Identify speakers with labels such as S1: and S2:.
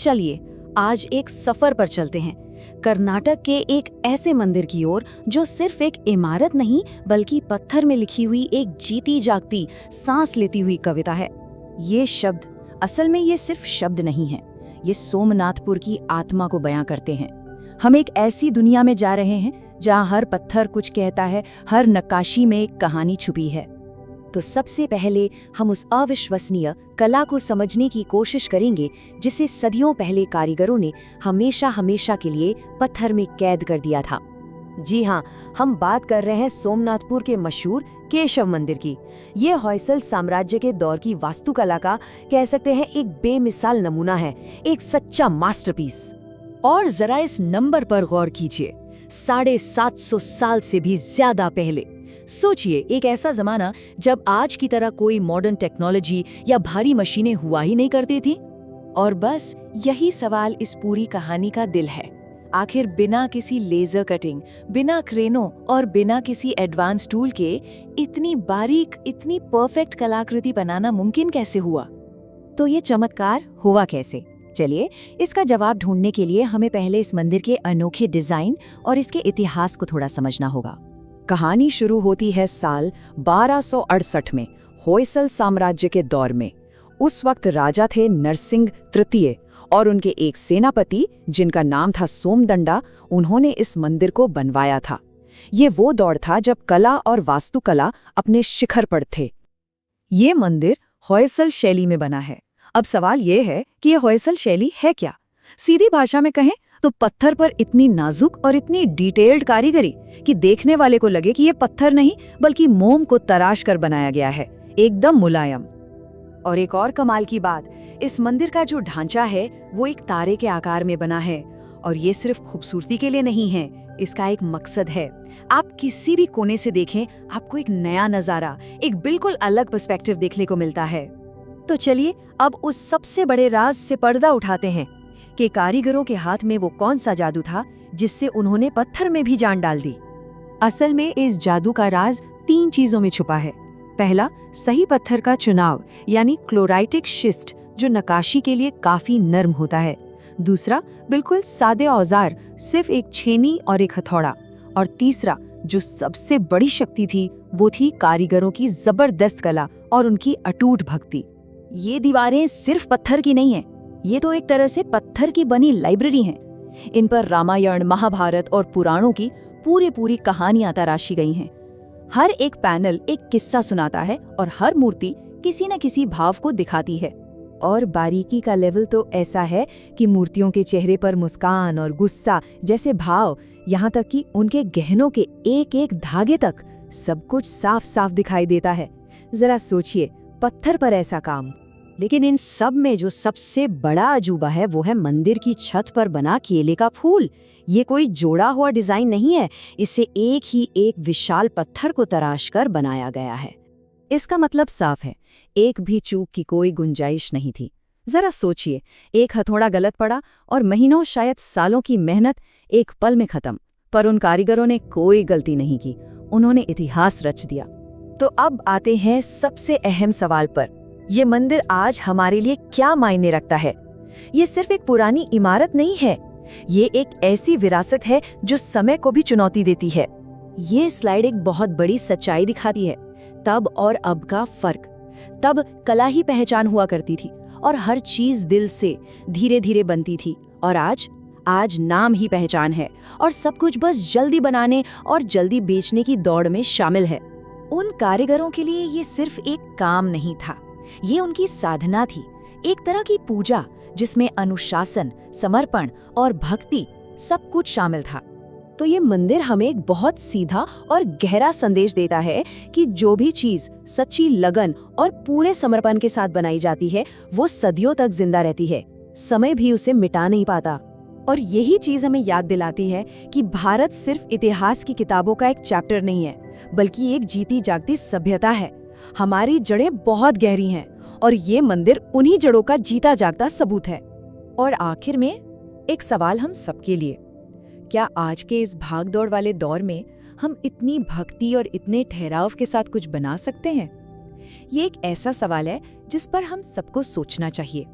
S1: चलिए आज एक सफर पर चलते हैं, कर्नाटक के एक ऐसे मंदिर की ओर जो सिर्फ एक इमारत नहीं बल्कि पत्थर में लिखी हुई एक जीती जागती सांस लेती हुई कविता है।
S2: ये शब्द, असल में ये सिर्फ शब्द नहीं है, ये सोमनाथपुर की आत्मा को बयां करते हैं। हम एक ऐसी दुनिया में जा रहे हैं जहां हर पत्थर कुछ कहता है, हर नक्काशी में एक कहानी छुपी है।
S1: तो सबसे पहले हम उस अविश्वसनीय कला को समझने की कोशिश करेंगे जिसे सदियों पहले कारीगरों ने हमेशा हमेशा के लिए पत्थर में कैद कर दिया था। जी हाँ, हम बात कर रहे हैं सोमनाथपुर के मशहूर केशव मंदिर की। ये होयसल साम्राज्य के दौर की वास्तुकला का कह सकते हैं एक बेमिसाल नमूना है, एक सच्चा मास्टरपीस। और जरा इस नंबर पर गौर कीजिए, 750 साल से भी ज्यादा पहले। सोचिए, एक ऐसा जमाना जब आज की तरह कोई मॉडर्न टेक्नोलॉजी या भारी मशीनें हुआ ही नहीं करती थी। और बस यही सवाल इस पूरी कहानी का दिल है। आखिर बिना किसी लेजर कटिंग, बिना क्रेनों और बिना किसी एडवांस टूल के इतनी बारीक, इतनी परफेक्ट कलाकृति बनाना मुमकिन कैसे हुआ?
S2: तो ये चमत्कार हुआ कैसे? चलिए, इसका जवाब ढूंढने के लिए हमें पहले इस मंदिर के अनोखे डिजाइन और इसके इतिहास को थोड़ा समझना होगा।
S3: कहानी शुरू होती है साल 1268 में, होयसल साम्राज्य के दौर में। उस वक्त राजा थे नरसिंह तृतीय और उनके एक सेनापति जिनका नाम था सोमदंडा। उन्होंने इस मंदिर को बनवाया था। ये वो दौर था जब कला और वास्तुकला अपने शिखर पर थे।
S2: ये मंदिर होयसल शैली में बना है। अब सवाल ये है कि ये होयसल शैली है क्या? सीधी भाषा में कहें तो पत्थर पर इतनी नाजुक और इतनी डिटेल्ड कारीगरी कि देखने वाले को लगे कि ये पत्थर नहीं बल्कि मोम को तराश कर बनाया गया है, एकदम मुलायम। और एक और कमाल की बात, इस मंदिर का जो ढांचा है वो एक तारे के आकार में बना है। और ये सिर्फ खूबसूरती के लिए नहीं है, इसका एक मकसद है। आप किसी भी कोने से देखें, आपको एक नया नजारा, एक बिल्कुल अलग पर्सपेक्टिव देखने को मिलता है। तो चलिए अब उस सबसे बड़े राज से पर्दा उठाते हैं कि कारीगरों के हाथ में वो कौन सा जादू था जिससे उन्होंने पत्थर में भी जान डाल दी। असल में इस जादू का राज 3 चीजों में छुपा है। पहला, सही पत्थर का चुनाव, यानी क्लोराइटिक शिस्ट जो नक्काशी के लिए काफी नर्म होता है। दूसरा, बिल्कुल सादे औजार, सिर्फ एक छेनी और एक हथौड़ा। और तीसरा, जो सबसे बड़ी शक्ति थी, वो थी कारीगरों की जबरदस्त कला और उनकी अटूट भक्ति। ये दीवारें सिर्फ पत्थर की नहीं है, ये तो एक तरह से पत्थर की बनी लाइब्रेरी हैं। इन पर रामायण, महाभारत और पुराणों की पूरी कहानियां तराशी गई हैं। हर एक पैनल एक किस्सा सुनाता है और हर मूर्ति किसी न किसी भाव को दिखाती है। और बारीकी का लेवल तो ऐसा है कि मूर्तियों के चेहरे पर मुस्कान और गुस्सा जैसे भाव, यहाँ तक कि उनके गहनों के एक एक धागे तक सब कुछ साफ साफ दिखाई देता है। जरा सोचिए, पत्थर पर ऐसा काम। लेकिन इन सब में जो सबसे बड़ा अजूबा है वो है मंदिर की छत पर बना केले का फूल। ये कोई जोड़ा हुआ डिजाइन नहीं है, इसे एक ही एक विशाल पत्थर को तराश कर बनाया गया है। इसका मतलब साफ है, एक भी चूक की कोई गुंजाइश नहीं थी। जरा सोचिए, एक हथौड़ा गलत पड़ा और महीनों, शायद सालों की मेहनत एक पल में खत्म। पर उन कारीगरों ने कोई गलती नहीं की, उन्होंने इतिहास रच दिया। तो अब आते हैं सबसे अहम सवाल पर, ये मंदिर आज हमारे लिए क्या मायने रखता है? ये सिर्फ एक पुरानी इमारत नहीं है, ये एक ऐसी विरासत है जो समय को भी चुनौती देती है। ये स्लाइड एक बहुत बड़ी सच्चाई दिखाती है, तब और अब का फर्क। तब कला ही पहचान हुआ करती थी और हर चीज दिल से धीरे धीरे बनती थी। और आज नाम ही पहचान है और सब कुछ बस जल्दी बनाने और जल्दी बेचने की दौड़ में शामिल है। उन कारीगरों के लिए ये सिर्फ एक काम नहीं था, ये उनकी साधना थी, एक तरह की पूजा जिसमें अनुशासन, समर्पण और भक्ति सब कुछ शामिल था। तो ये मंदिर हमें एक बहुत सीधा और गहरा संदेश देता है कि जो भी चीज सच्ची लगन और पूरे समर्पण के साथ बनाई जाती है वो सदियों तक जिंदा रहती है, समय भी उसे मिटा नहीं पाता। और यही चीज हमें याद दिलाती है कि भारत सिर्फ इतिहास की किताबों का एक चैप्टर नहीं है, बल्कि एक जीती जागती सभ्यता है। हमारी जड़ें बहुत गहरी हैं और ये मंदिर उन्हीं जड़ों का जीता जागता सबूत है। और आखिर में एक सवाल हम सबके लिए, क्या आज के इस भागदौड़ वाले दौर में हम इतनी भक्ति और इतने ठहराव के साथ कुछ बना सकते हैं? ये एक ऐसा सवाल है जिस पर हम सबको सोचना चाहिए।